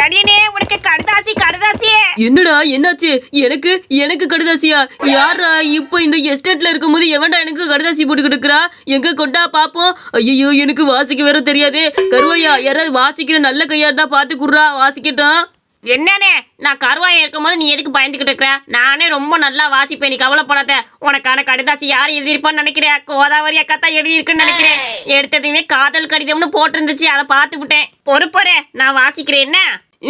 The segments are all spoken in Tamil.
தடியனே உனக்கு கடுதாசி கடுதாசி. என்னடா என்னாச்சு? எனக்கு எனக்கு கடுதாசியா? யாரா இப்போ இந்த எஸ்டேட்ல இருக்கும்போது எவன்டா எனக்கு கடுதாசி போட்டுக்கிட்டு இருக்கிறா? எங்க கொண்டா பாப்போம். ஐயோ எனக்கு வாசிக்க வேற தெரியாதே. கருவாயா யாராவது வாசிக்கிற நல்ல கையா இருந்தா பாத்து குடுறா, வாசிக்கட்டும். என்னண்ணே நான் கருவாயம் இருக்கும் போது நீ எதுக்கு பயந்துகிட்டு இருக்கிற? நானே ரொம்ப நல்லா வாசிப்பேன், நீ கவலைப்படாத. உனக்கான கடிதாசி யார் எழுதியிருப்பான்னு நினைக்கிறேன்? கோதாவரி அக்கா தான் எழுதியிருக்குன்னு நினைக்கிறேன். எடுத்ததுமே காதல் கடிதம்னு போட்டிருந்துச்சு, அதை பார்த்து விட்டேன். பொறுப்பறே நான் வாசிக்கிறேன். என்ன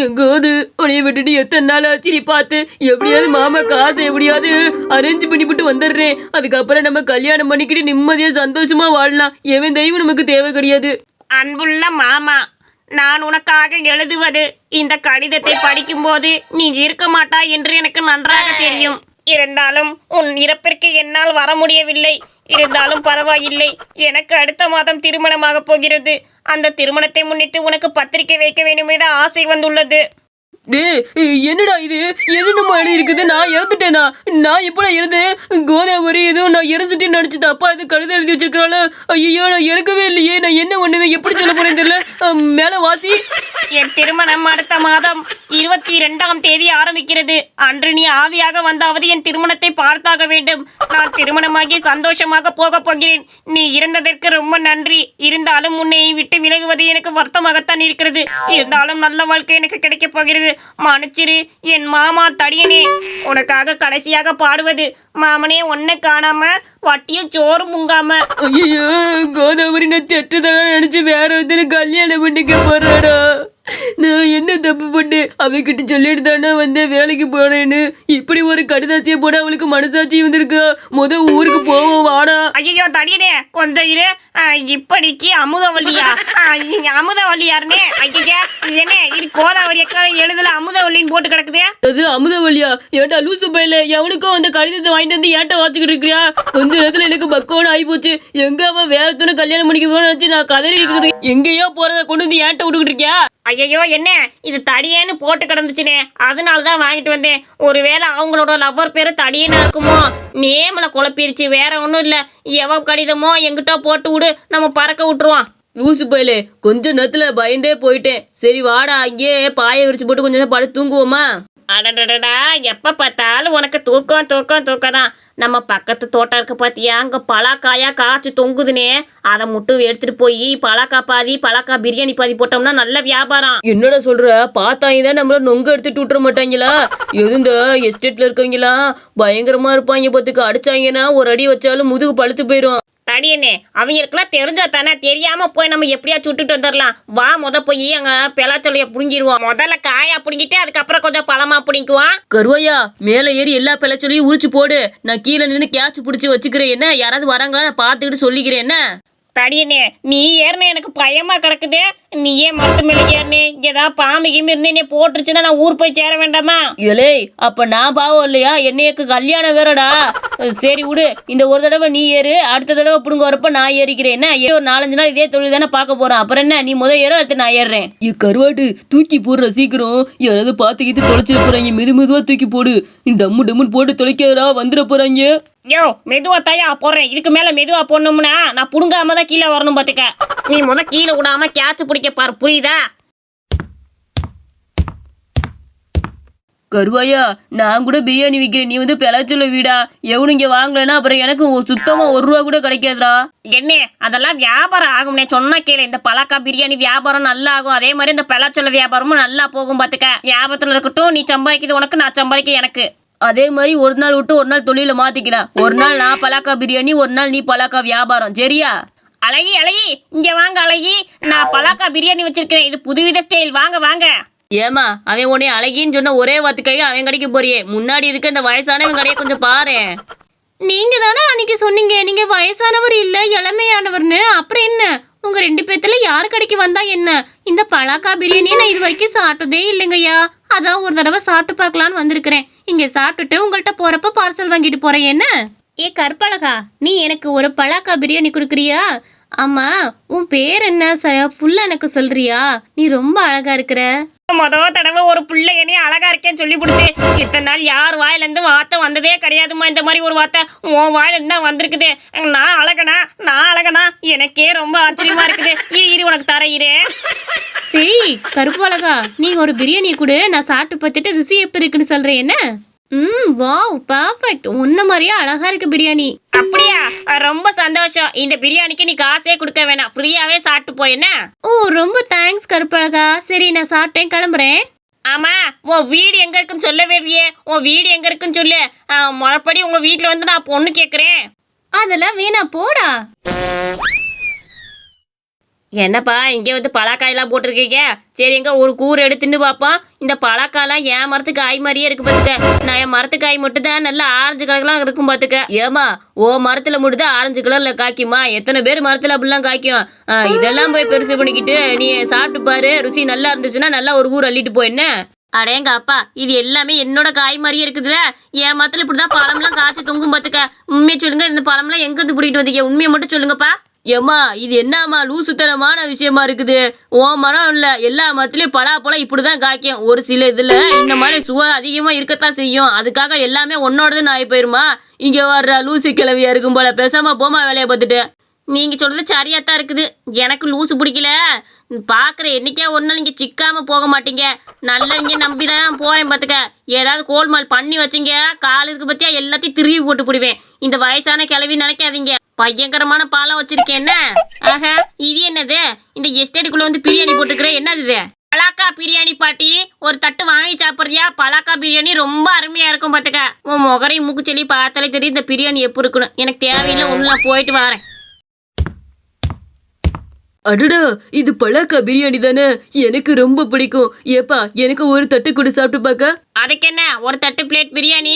எங்காவது உனைய விட்டுட்டு எத்தனை நாள் ஆச்சு நீ பார்த்து? எப்படியாவது மாமா காசை எப்படியாவது அரேஞ்ச் பண்ணிவிட்டு வந்துடுறேன். அதுக்கப்புறம் நம்ம கல்யாணம் பண்ணிக்கிட்டு நிம்மதியா சந்தோஷமா வாழலாம். எவன் தெய்வம் நமக்கு தேவை கிடையாது. அன்புள்ள மாமா, நான் உனக்காக எழுதுவது இந்த கடிதத்தை படிக்கும்போது நீ இருக்க மாட்டாய் என்று எனக்கு நன்றாக தெரியும். இருந்தாலும் உன் இறப்பிற்கு என்னால் வர முடியவில்லை. இருந்தாலும் பரவாயில்லை, எனக்கு அடுத்த மாதம் திருமணமாக போகிறது. அந்த திருமணத்தை முன்னிட்டு உனக்கு பத்திரிக்கை வைக்க வேண்டும் என்ற ஆசை வந்துள்ளது. என்னடா இது? என்னமா எழுதி இருக்குது? நான் இறந்துட்டேனா? நான் எப்படா இறந்தேன்? கோதாவரி ஏதோ நான் இறந்துட்டேன்னு நினைச்சு தப்பா இது கடிதம் எழுதி வச்சிருக்காள. ஐயோ நான் இறக்கவே இல்லையே. நான் என்ன பண்ணுவேன், எப்படி சொல்ல போறேன்னு தெரியல. மேல வாசி. என் திருமணம் அடுத்த மாதம் 22ஆம் தேதி ஆரம்பிக்கிறது. அன்று நீ ஆவியாக வந்தாவது என் திருமணத்தை பார்த்தாக வேண்டும். நான் திருமணமாகி சந்தோஷமாக போக போகிறேன். நீ இருந்ததற்கு ரொம்ப நன்றி. இருந்தாலும் உன்னை விட்டு விலகுவது எனக்கு வருத்தமாகத்தான் இருக்கிறது. இருந்தாலும் நல்ல வாழ்க்கை எனக்கு கிடைக்கப் போகிறது. மன்னிச்சிரு என் மாமா தடியனே. உனக்காக கடைசியாக பாடுவது. மாமனே ஒன்ன காணாம வட்டியும் சோறு முங்காம. ஐயோ கோதாவரி நான் செட்டுதான நினைச்சு வேற ஒருத்தனை கல்யாணம் பண்ணிக்க போறாடா. நான் என்ன தப்பு பண்ணேன்? அவகிட்ட சொல்லிட்டு தானே வந்தேன் வேலைக்கு போனேன்னு. இப்படி ஒரு கடிதாசியை போட அவளுக்கு மனசாட்சி வந்திருக்கா? ஊருக்கு போவோம் வாடா. ஐயோ தடியனே கொஞ்சம் இரு. இப்படிக்கு அமுதவல்லியா? அமுதவல்லியாருனே? ஐயா என்ன இது கோதாவரி அக்கா எழுதல அமுதவல்லின்னு போட்டு கிடக்குதே. அது அமுதவல்லியா? ஏன்டா லூசு பையில எவனுக்கோ அந்த கடிதத்தை வாங்கிட்டு வந்து ஏன்ட்ட வாச்சிக்கிட்டு இருக்கிறியா? கொஞ்ச நேரத்துல எனக்கு பக்கோன்னு ஆகி போச்சு. எங்க அவன் வேகத்தோட கல்யாணம் பண்ணிக்க போன வச்சு நான் கதறி இருக்கிறேன். எங்கேயோ போறத கொண்டு வந்து ஏன்ட்ட விட்டுக்கிட்டு இருக்கியா? ஐயோ என்ன இது தடியேன்னு போட்டு கிடந்துச்சுனே, அதனால தான் வாங்கிட்டு வந்தேன். ஒருவேளை அவங்களோட லவ்வர் பேரு தடியேனா இருக்குமோ? நேமில் குழப்பிருச்சு, வேற ஒன்றும் இல்லை. எவ கடிதமோ எங்கிட்ட போட்டு விடு, நம்ம பறக்க விட்டுருவோம். லூசு பையலே கொஞ்ச நேரத்துல பயந்தே போயிட்டேன். சரி வாடா, அங்கேயே பாயை விரிச்சு போட்டு கொஞ்ச நேரம் படுத்து தூங்குவோமா? அடடடா எப்போ பார்த்தாலும் உனக்கு தூக்கம் தூக்கம் தூக்கம் தான். நம்ம பக்கத்து தோட்டம் இருக்க பார்த்தியா, அங்கே பலாக்காயா காய்ச்சி தொங்குதுனே. அதை மட்டும் எடுத்துட்டு போய் பலாக்கா பாதி பலாக்கா பிரியாணி பாதி போட்டோம்னா நல்ல வியாபாரம். என்னடா சொல்ற? பார்த்தாங்க தான் நம்மள நொங்க எடுத்துட்டு விட்டுற மாட்டாங்களா? எதுந்த எஸ்டேட்ல இருக்கவங்களா பயங்கரமா இருப்பாங்க. பார்த்துக்கு அடிச்சாங்கன்னா ஒரு அடி வச்சாலும் முதுகு பழுத்து போயிடும். தடியனே அவங்களுக்குலாம் தெரிஞ்சா தானே, தெரியாம போய் நம்ம எப்படியா சுட்டுட்டு வந்துடலாம். வா போய் அங்க பெலாச்சொல்லைய புடுங்கிடுவோம். முதல்ல காயா புடுங்கிட்டு அதுக்கப்புறம் கொஞ்சம் பழமா புடிங்குவான். கருவாயா மேல ஏறி எல்லா பெலாச்சொல்லையும் உரிச்சு போடு. நான் கீழே நின்று கேட்ச் பிடிச்சி வச்சுக்கிறேன். என்ன யாராவது வராங்களா நான் பார்த்துக்கிட்டு சொல்லிக்கிறேன். என்ன தடியனே நீ ஏறின எனக்கு பயமா கிடக்குது. நீயே மரத்து மேலே ஏறினே ஏதாவது பாம்பு கிமி இருந்தே போட்டுருச்சுன்னா நான் ஊர் போய் சேர வேண்டாமா? இலே அப்ப நான் பாவம் இல்லையா? என்னையக்கு கல்யாணம் வேறடா. சரி விடு, இந்த ஒரு தடவை நீ ஏறு, அடுத்த தடவை பிடுங்க வரப்ப நான் ஏறிக்கிறேன். என்ன ஒரு 4-5 நாள் இதே தொழில் தானே பார்க்க போறோம். அப்புறம் என்ன, நீ ஏற, அடுத்து நான் ஏறுறேன். கருவாட்டு தூக்கி போடுற சீக்கிரம். யாராவது பார்த்துக்கிட்டு தொலைச்சிட போறாங்க. மெதுவா தூக்கி போடு. டம்மு டம்முன்னு போட்டு தொலைக்காதா, வந்துட போறாங்க. யோ மெதுவா தாயா போடுறேன். இதுக்கு மேல மெதுவா போடணும்னா நான் புடுங்காம தான் கீழே வரணும். பாத்துக்க நீ கீழே விடாம கேட்ச் பிடிக்க பாரு, புரியுதா? கருவாயா நான் கூட பிரியாணி விற்கிறேன், நீ பெலாச்சொல்ல வீடா? எவனு இங்க வாங்கலன்னா அப்புறம் எனக்கு சுத்தமா 1 ரூபா கூட கிடைக்காதுடா. என்ன அதெல்லாம் வியாபாரம் ஆகும். சொன்னா கேளு, இந்த பலாக்கா பிரியாணி வியாபாரம் நல்லா ஆகும். அதே மாதிரி இந்த பெலாச்சொல்ல வியாபாரமும் நல்லா போகும். பாத்துக்க வியாபாரத்துல இருக்கட்டும், நீ சம்பாதிக்கிறது உனக்கு, நான் சம்பாதிக்க எனக்கு. அதே மாதிரி ஒரு நாள் விட்டு ஒரு நாள் தொழில மாத்திக்கலாம். ஒரு நாள் நான் பலாக்கா பிரியாணி, ஒரு நாள் நீ பலாக்கா வியாபாரம். சரியா? அழகி இங்க வாங்க அழகி, நான் பலாக்கா பிரியாணி வச்சிருக்கிறேன். இது புதுவித ஸ்டைல், வாங்க வாங்க. ஏமா அவன் உடனே அழகின்னு சொன்ன ஒரே வாத்துக்காக அவன் கடைக்கு போறியே? முன்னாடி இருக்க இந்த வயசானவன் கடையை கொஞ்சம் பாரு. நீங்க தானே அன்னைக்கு சொன்னீங்க நீங்க வயசானவர் இல்ல இளமையானவர்னு. அப்புறம் என்ன, உங்க 2 பேத்துல யாரு கடைக்கு வந்தா என்ன? இந்த பலாக்கா பிரியாணி நான் இது வரைக்கும் சாப்பிட்டதே இல்லைங்கய்யா. அதான் ஒரு தடவை சாப்பிட்டு பார்க்கலான்னு வந்திருக்கிறேன். இங்க சாப்பிட்டுட்டு உங்கள்கிட்ட போறப்ப பார்சல் வாங்கிட்டு போறேன். என்ன ஏ கற்பழகா, நீ எனக்கு ஒரு பலாக்கா பிரியாணி கொடுக்குறியா? ஆமா உன் பேர் என்ன? ஃபுல்லா எனக்கு சொல்றியா? நீ ரொம்ப அழகா இருக்கிற. தடவை ஒரு பிள்ளை என்னைய அழகா இருக்கேன்னு சொல்லி பிடிச்சி இத்தனை நாள் யார் வாயில இருந்து வார்த்தை வந்ததே கிடையாதுமா. இந்த மாதிரி ஒரு வார்த்தை உன் வாயில இருந்து தான் வந்திருக்குது. நான் அழகனா எனக்கே ரொம்ப ஆச்சரியமா இருக்குது. இரு உனக்கு தர இரு. சரி கருப்பு அழகா, நீ ஒரு பிரியாணி கொடு, நான் சாப்பிட்டு பார்த்துட்டு ருசி எப்படி இருக்குன்னு சொல்றேன் என்ன. வாவ் பர்ஃபெக்ட், உன்ன மாதிரியே அழகா இருக்கு பிரியாணி. அப்படியா? ரொம்ப சந்தோஷம். இந்த பிரியாணிக்கு நீ காசே கொடுக்க வேணாம், ஃப்ரீயாவே சாப்பிட்டு போய் என்ன. ஓ ரொம்ப தேங்க்ஸ் கருப்பழகா. சரி நான் சாப்பிட்டேன், கிளம்புறேன். ஆமா, உன் வீடு எங்க இருக்குன்னு சொல்ல வேறியே. உன் வீடு எங்க இருக்குன்னு சொல்லு. மறுபடி உங்க வீட்டுல வந்து நான் பொண்ணு கேக்குறேன். அதெல்லாம் வேணா போடா. என்னப்பா இங்கே வந்து பலாக்காயெல்லாம் போட்டிருக்கீங்க? சரி எங்க ஒரு கூறு எடுத்துன்னு பார்ப்போம். இந்த பலாக்காயெல்லாம் என் மரத்து காய் மாதிரியே இருக்கு பார்த்துக்க. நான் என் மரத்து காய் மட்டும் தான் நல்லா ஆரஞ்சு கலர்லாம் இருக்கும் பார்த்துக்க. ஏமா ஓ மரத்துல மட்டும் ஆரஞ்சு கலர்ல காய்க்குமா? எத்தனை பேர் மரத்துல அப்படிலாம் காய்க்கும்? இதெல்லாம் போய் பெருசு பண்ணிக்கிட்டு நீ சாப்பிட்டு பாரு, ருசி நல்லா இருந்துச்சுன்னா நல்லா ஒரு கூறு அள்ளிட்டு போ என்ன. அடேங்க அப்பா, இது எல்லாமே என்னோட காய் மாதிரியே இருக்குதுல. என் மரத்துல இப்படிதான் பழம்லாம் காய்ச்சி தொங்கும் பார்த்துக்க. உண்மையை சொல்லுங்க, இந்த பழம்லாம் எங்க இருந்து பிடிக்கிட்டு வந்தீங்க? உண்மையை மட்டும் சொல்லுங்கப்பா. ஏம்மா இது என்னம்மா லூசுத்தனமான விஷயமா இருக்குது? ஓ மரம் இல்லை, எல்லா மரத்துலயும் பலாப்பழம் இப்படிதான் காய்க்கும். ஒரு சில இதுல இந்த மாதிரி சுவை அதிகமா இருக்கத்தான் செய்யும். அதுக்காக எல்லாமே ஒன்னோடதுன்னு ஆகி போயிருமா? இங்க வர்ற லூசு கிளவியா இருக்கும் போல. பேசாம போமா வேலையை பார்த்துட்டு. நீங்க சொல்றது சரியாத்தான் இருக்குது. எனக்கு லூசு பிடிக்கல. பாக்குற என்னைக்கே ஒரு நாள் இங்க சிக்காம போக மாட்டீங்க. நல்லா இங்க நம்பிதான் போறேன் பாத்துக்க. ஏதாவது கோல்மால் பண்ணி வச்சிங்க காலுக்கு பத்தியா எல்லாத்தையும் திருவி போட்டு பிடிவேன். இந்த வயசான கிளவி நினைக்காதீங்க. பயங்கரமான பாலம் வச்சிருக்கேன் என்ன. ஆஹா, இது என்னது? இந்த எஸ்டேட்டுக்குள்ள வந்து பிரியாணி போட்டுக்கிறேன், என்னது இது? பலாக்கா பிரியாணி பாட்டி, ஒரு தட்டு வாங்கி சாப்பிட்றியா? பலாக்கா பிரியாணி ரொம்ப அருமையா இருக்கும் பாத்துக்க. உன் முகரையும் மூக்கு சொல்லி பார்த்தாலே தெரியும் இந்த பிரியாணி எப்படி இருக்கணும். எனக்கு தேவையில்லை, ஒண்ணு நான் போயிட்டு வரேன். அடடா, இது பலாக்கா பிரியாணி தானே? எனக்கு ரொம்ப பிடிக்கும். ஏப்பா எனக்கு ஒரு தட்டு கூட சாப்பிட்டு பார்க்க. அதுக்கு என்ன, ஒரு தட்டு பிளேட் பிரியாணி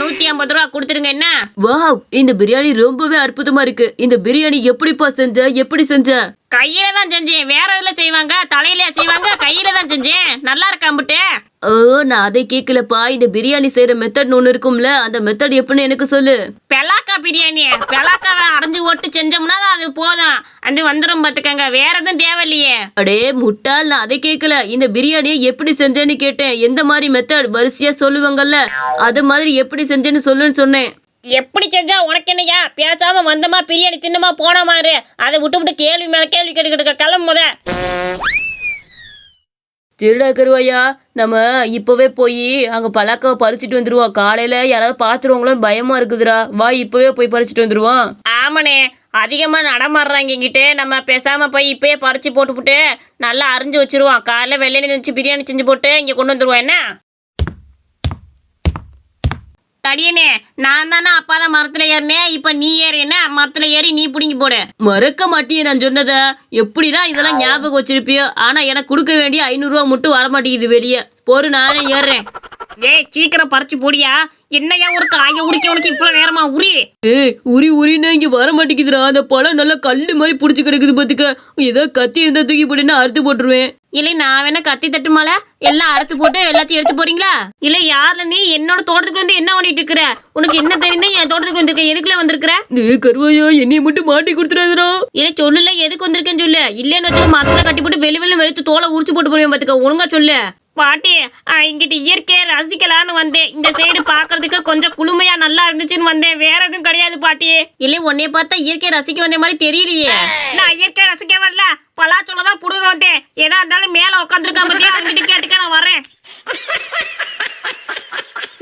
150 ரூபா கொடுத்துருங்க என்ன. வாவ், இந்த பிரியாணி ரொம்பவே அற்புதமா இருக்கு. இந்த பிரியாணி எப்படிப்பா செஞ்ச? எப்படி செஞ்ச? கையில தான் செஞ்சேன். வேற எதுல செய்வாங்க? தலையில செய்வாங்க. கையில தான் செஞ்சேன். நல்லா இருக்காம்பட்டு. ஓ நான் அதை கேட்கலப்பா. இந்த பிரியாணி செய்யற மெத்தட் ஒன்று இருக்கும்ல, அந்த மெத்தட் எப்படின்னு எனக்கு சொல்லு. பெலாக்கா பிரியாணி, பெலாக்காவை அரைஞ்சு ஓட்டு செஞ்சோம்னா அது போதும், அது வந்துடும் பார்த்துக்கங்க. வேற எதுவும் தேவையில்லையே. அடே முட்டாள், நான் அதை கேட்கல. இந்த பிரியாணியை எப்படி செஞ்சேன்னு கேட்டேன். எந்த மாதிரி மெத்தட் வரிசையா சொல்லுவாங்கல்ல, அது மாதிரி எப்படி செஞ்சேன்னு சொல்லுன்னு சொன்னேன். எப்படி செஞ்சா உனக்கு என்னையா? பேசாம வந்தமா பிரியாணி தின்னமா போன மாதிரி. அதை விட்டு கேள்வி மேல கேள்வி கேட்டுக்கிட்டு கிளம்பு முத. திருடா கருவாயா, நம்ம இப்பவே போய் அங்க பலாக்காவை பறிச்சுட்டு வந்துருவோம். காலையில யாராவது பாத்துருவாங்களோன்னு பயமா இருக்குதுடா. வா இப்பவே போய் பறிச்சுட்டு வந்துருவோம். ஆமாண்ணே, அதிகமா நடமாடுறாங்க இங்கிட்டு. நம்ம பேசாம போய் இப்பயே பறிச்சு போட்டுப்புட்டு நல்லா அரிஞ்சு வச்சிருவோம். காலைல வெள்ளையில இருந்துச்சு பிரியாணி செஞ்சு போட்டு இங்க கொண்டு வந்துருவோம் என்ன. தடியனே, நான் தானே அப்பா தான் மரத்துல ஏறினேன். இப்ப நீ ஏறி என்ன மரத்துல ஏறி நீ பிடிங்கி போடு. மறக்க மாட்டியே நான் சொன்னத. எப்படிடா இதெல்லாம் ஞாபகம் வச்சிருப்பியோ? ஆனா எனக்கு கொடுக்க வேண்டிய 500 ரூபா மட்டும் வரமாட்டேங்குது வெளியே. போரு நானே ஏறுறேன். ஏய் சீக்கிரம் பறிச்சு போடியா. என்னையா ஒரு காய உரிக்க உனக்கு இவ்வளவு நேரமா? உரி உரின்னா இங்க வர மாட்டேங்குதுடா. அந்த பழம் நல்லா கல்லு மாதிரி புடிச்சு கிடக்குது பாத்துக்க. ஏதோ கத்தி இருந்தா தூக்கி போட்டுன்னா அறுத்து போட்டுருவேன். இல்லை நான் வேணா கத்தி தட்டுமால எல்லாம் அறுத்து போட்டு எல்லாத்தையும் எடுத்து போறீங்களா? இல்லை யாருல நீ என்னோட தோட்டத்துக்கு வந்து என்ன பண்ணிட்டு இருக்கிற? உனக்கு என்ன தெரியுதா என் தோட்டத்துக்கு வந்திருக்க? எதுக்குள்ள வந்திருக்கிற? கருவாயா, என்னைய மட்டும் மாட்டி கொடுத்துறாதா. இல்லை சொல்லுல, எதுக்கு வந்திருக்கேன்னு சொல்லு. இல்லைன்னு வச்சுக்க மரத்துல கட்டி போட்டு வெளுத்து தோலை உரிச்சு போட்டு போடுவேன் பாத்துக்க. ஒழுங்கா சொல்லு. பாட்டி, இங்கிட்ட இயற்கையை ரசிக்கலான்னு வந்தேன். இந்த சைடு பாக்குறதுக்கு கொஞ்சம் குளுமையா நல்லா இருந்துச்சுன்னு வந்தேன். வேற எதுவும் கிடையாது பாட்டி. இல்லை உன்னைய பார்த்தா இயற்கையை ரசிக்க வந்த மாதிரி தெரியலையே. நான் இயற்கையை ரசிக்க வரல, பலாச்சோளதான் புடுங்க வந்தேன். ஏதா இருந்தாலும் மேல உட்காந்துருக்கான் பத்தியா, அங்கிட்ட கேட்டுக்க நான் வரேன்.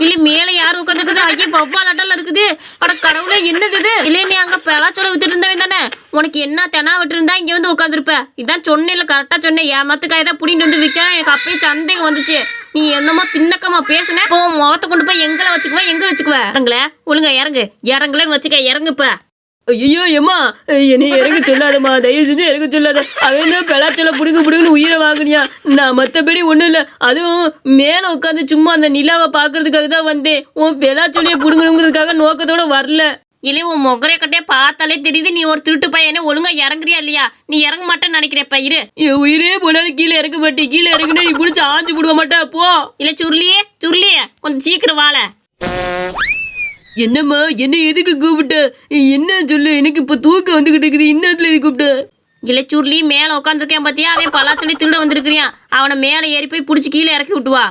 இல்லை மேல யாரும் உட்காந்துருக்குது? ஐயா பவ்வால் அட்டல இருக்குது. அட கடவுளே, என்னது இது? இல்லை நீ அங்க பலாச்சோளம் வித்துட்டு இருந்தவன் தானே? உனக்கு என்ன தெனா விட்டு இருந்தா இங்க வந்து உட்காந்துருப்ப. இதான் சொன்னேன்ல, கரெக்டா சொன்னேன். ஏமாத்துக்காய் தான் புடிட்டு வந்து விற்கிறேன். எனக்கு அப்பயே சந்தேகம் வந்துச்சு. நீ என்னமோ தின்னக்கமா பேசுன. இப்போ முகத்தை கொண்டு போய் எங்களை வச்சுக்குவ? எங்க வச்சுக்குவ? இறங்கல, ஒழுங்கா இறங்குலன்னு வச்சுக்க. இறங்குப்ப. ஐயோ ஏமா, என்னை இறங்க சொல்லாதம்மா, தயவு செஞ்சு இறங்க சொல்லாத. அவன் பெலாச்சோள புடுங்குன்னு உயிரை வாங்கினியா? நான் மற்றபடி ஒன்றும் இல்லை. அதுவும் மேலே உட்காந்து சும்மா அந்த நிலாவை பார்க்கறதுக்காக தான் வந்தேன். உன் பெலாச்சோலையை புடுங்கணுங்கிறதுக்காக நோக்கத்தோட வரல. இல்லை உன் முகரை கட்டே பார்த்தாலே தெரியுது நீ ஒரு திருட்டு பையனே. ஒழுங்கா இறங்குறியா இல்லையா? நீ இறங்க மாட்டேன்னு நினைக்கிறேன் பயிரு. என் உயிரே போனாலும் கீழே இறக்க மாட்டேன். கீழே இறங்குனா நீ பிடிச்சி ஆஞ்சு போடுவ மாட்டா போ. இல்லை சுருளியே கொஞ்சம் சீக்கிரம் வாழ. என்னம்மா, என்ன எதுக்கு கூப்பிட்ட? என்ன சொல்லு. எனக்கு இப்ப தூக்கம் வந்துகிட்டு இருக்குது. இந்த இடத்துல எது கூப்பிட்ட? இல்லை சுருளி மேலே உட்காந்துருக்கேன் பார்த்தியா, அவன் பலாச்சொல்லி திருட வந்திருக்கிறியான். அவனை மேலே ஏறி போய் பிடிச்சி கீழே இறக்கி விட்டுவா.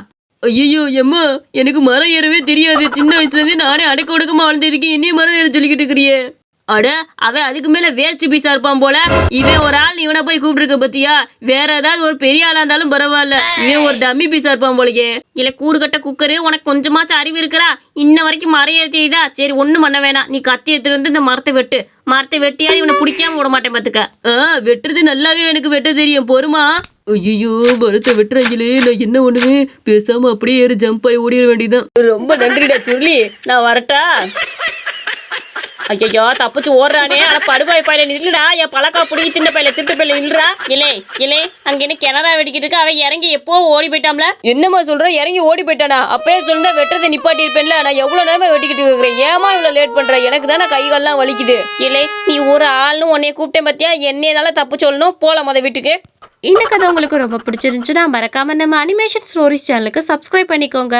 ஐயோ எம்மா, எனக்கு மரம் ஏறவே தெரியாது. சின்ன வயசுலேருந்து நானே அடக்க ஒடுக்கமாக வாழ்ந்துருக்கேன், என்னையும் மரம் ஏற சொல்லிக்கிட்டு இருக்கிறியே. அட, அவன் அதுக்கு மேலே வேஸ்ட் பீஸாக இருப்பான் போல. இவன் ஒரு ஆள் இவனை போய் கூப்பிட்டுருக்க பத்தியா. வேற ஏதாவது ஒரு பெரிய ஆளாக இருந்தாலும் பரவாயில்ல, இவன் ஒரு டம்மி பீஸாக இருப்பான் போலயே. இல்லை கூறுகட்ட குக்கரு, உனக்கு கொஞ்சமாச்சும் அறிவு இருக்கிறா? இன்ன வரைக்கும் மரம் ஏற தெரியுதா? சரி ஒன்றும் பண்ண வேணாம், நீ கத்தி எடுத்துட்டு வந்து இந்த மரத்தை வெட்டியாவது இவனை பிடிக்காம விட மாட்டேன் பார்த்துக்க. வெட்டுறது நல்லாவே எனக்கு வெட்ட தெரியும், பொறுமா. ஐயோ, மரத்தை வெட்டுறாங்களே, நான் என்ன ஒண்ணுவேன்? பேசாம அப்படியே ஏறி ஜம்ப் ஆகி ஓடிட வேண்டியதான். ரொம்ப நன்றிடா சொல்லி, நான் வரட்டா? ஐயோ தப்பிச்சு ஓடுறானே. ஆனா படுபாய் பையில நில்லுடா, என் பழக்கா பிடிக்கி தின்ன பையில திருட்டு பையில நில்றா. இல்லை அங்க என்ன கிணறா வெடிக்கிட்டு இருக்கு. அவன் இறங்கி எப்போ ஓடி போயிட்டாம்ல. என்னம்மா சொல்ற? இறங்கி ஓடி போயிட்டானா? அப்பயே சொல்லிருந்தா வெட்டுறதை நிப்பாட்டி இருப்பேன்ல. நான் எவ்வளவு நேரமா வெட்டிக்கிட்டு இருக்கிறேன், ஏமா இவ்வளவு லேட் பண்ற? எனக்கு தானே கைகால்லாம் வலிக்குது. இல்லை நீ ஒரு ஆள்னு உன்னைய கூப்பிட்டேன் பார்த்தியா, என்னையதால தப்பு சொல்லணும். போலாம் முத வீட்டுக்கு. இந்த கதை உங்களுக்கு ரொம்ப பிடிச்சிருந்துச்சுன்னா மறக்காம நம்ம அனிமேஷன் ஸ்டோரிஸ் சேனலுக்கு சப்ஸ்கிரைப் பண்ணிக்கோங்க.